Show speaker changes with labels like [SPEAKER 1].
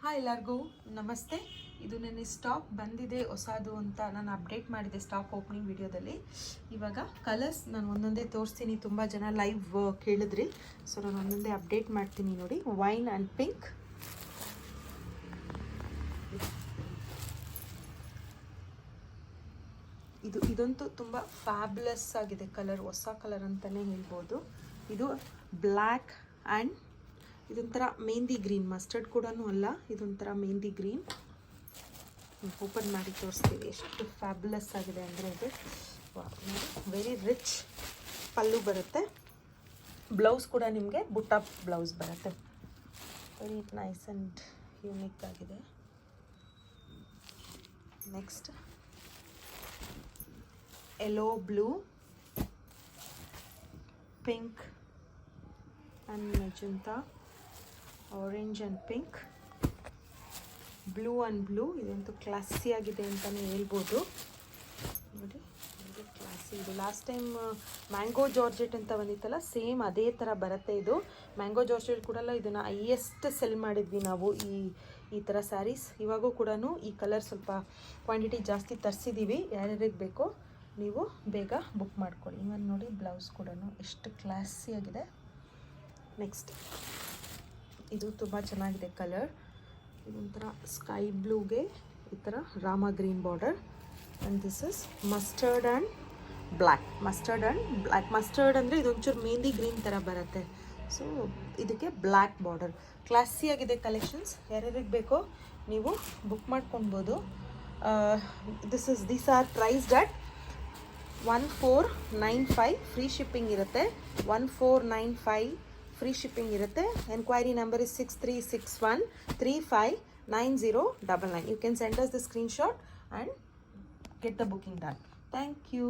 [SPEAKER 1] Hi ಎಲ್ಲರಿಗೂ ನಮಸ್ತೆ. ಇದು ನನ್ನ ಸ್ಟಾಕ್ ಬಂದಿದೆ ಹೊಸದು ಅಂತ ನಾನು ಅಪ್ಡೇಟ್ ಮಾಡಿದೆ ಸ್ಟಾಕ್ ಓಪನಿಂಗ್ ವಿಡಿಯೋದಲ್ಲಿ. ಇವಾಗ ಕಲರ್ಸ್ ನಾನು ಒಂದೊಂದೇ ತೋರಿಸ್ತೀನಿ. ತುಂಬ ಜನ ಲೈವ್ ಕೇಳಿದ್ರಿ, ಸೊ ನಾನು ಒಂದೊಂದೇ ಅಪ್ಡೇಟ್ ಮಾಡ್ತೀನಿ. ನೋಡಿ, ವೈನ್ ಆ್ಯಂಡ್ ಪಿಂಕ್, ಇದಂತೂ ತುಂಬ ಫ್ಯಾಬ್ಯುಲಸ್ ಆಗಿದೆ ಕಲರ್, ಹೊಸ ಕಲರ್ ಅಂತಲೇ ಹೇಳ್ಬೋದು. ಇದು ಬ್ಲ್ಯಾಕ್ ಆ್ಯಂಡ್ ಇದೊಂಥರ ಮೆಹಂದಿ ಗ್ರೀನ್, ಮಸ್ಟರ್ಡ್ ಕೂಡ ಅಲ್ಲ, ಇದೊಂಥರ ಮೆಹಂದಿ ಗ್ರೀನ್. ಓಪನ್ ಮಾಡಿ ತೋರಿಸ್ತೀವಿ ಎಷ್ಟು ಫ್ಯಾಬ್ಯುಲಸ್ ಆಗಿದೆ ಅಂದರೆ. ಇದು ವೆರಿ ರಿಚ್ ಪಲ್ಲು ಬರುತ್ತೆ. ಬ್ಲೌಸ್ ಕೂಡ ನಿಮಗೆ ಬುಟ್ಟ ಬ್ಲೌಸ್ ಬರುತ್ತೆ. ವೆರಿ ನೈಸ್ ಆ್ಯಂಡ್ ಯೂನಿಕ್ ಆಗಿದೆ. Next yellow, blue, pink and magenta, orange and pink, blue and blue. ಇದಂತೂ ಕ್ಲಾಸಿ ಆಗಿದೆ ಅಂತಲೇ ಹೇಳ್ಬೋದು. ನೋಡಿ, ಕ್ಲಾಸಿ ಇದು. ಲಾಸ್ಟ್ ಟೈಮ್ ಮ್ಯಾಂಗೋ ಜಾರ್ಜೆಟ್ ಅಂತ ಬಂದಿತ್ತಲ್ಲ, ಸೇಮ್ ಅದೇ ಥರ ಬರುತ್ತೆ ಇದು. ಮ್ಯಾಂಗೋ ಜಾರ್ಜೆಟ್ ಕೂಡ ಇದನ್ನು ಹೈಯೆಸ್ಟ್ ಸೆಲ್ ಮಾಡಿದ್ವಿ ನಾವು ಈ ಥರ ಸ್ಯಾರೀಸ್. ಇವಾಗೂ ಕೂಡ ಈ ಕಲರ್ ಸ್ವಲ್ಪ ಕ್ವಾಂಟಿಟಿ ಜಾಸ್ತಿ ತರಿಸಿದ್ದೀವಿ. ಯಾರ್ಯಾರಿಗೆ ಬೇಕೋ ನೀವು ಬೇಗ ಬುಕ್ ಮಾಡ್ಕೊಳ್ಳಿ. ಇವನ್ ನೋಡಿ, ಬ್ಲೌಸ್ ಕೂಡ ಎಷ್ಟು ಕ್ಲಾಸಿ ಆಗಿದೆ. ನೆಕ್ಸ್ಟ್ ಇದು ತುಂಬ ಚೆನ್ನಾಗಿದೆ ಕಲರ್. ಇದೊಂಥರ ಸ್ಕೈ ಬ್ಲೂಗೆ ಈ ಥರ Rama green border. And this is mustard and black. Mustard ಅಂದರೆ ಇದೊಂಚೂರು ಮೆಹಂದಿ ಗ್ರೀನ್ ಥರ ಬರುತ್ತೆ. ಸೊ ಇದಕ್ಕೆ ಬ್ಲ್ಯಾಕ್ ಬಾರ್ಡರ್. ಕ್ಲಾಸಿ ಆಗಿದೆ ಕಲೆಕ್ಷನ್ಸ್. ಯಾರ್ಯಾರಿಗೆ ಬೇಕೋ ನೀವು ಬುಕ್ ಮಾಡ್ಕೊಳ್ಬೋದು. These are priced at 1495. Free shipping ಇರುತ್ತೆ. 1495 ಫ್ರೀ ಶಿಪ್ಪಿಂಗ್ ಇರುತ್ತೆ. Enquiry number is 6361359099. You can send us the screenshot and get the booking done. Thank you.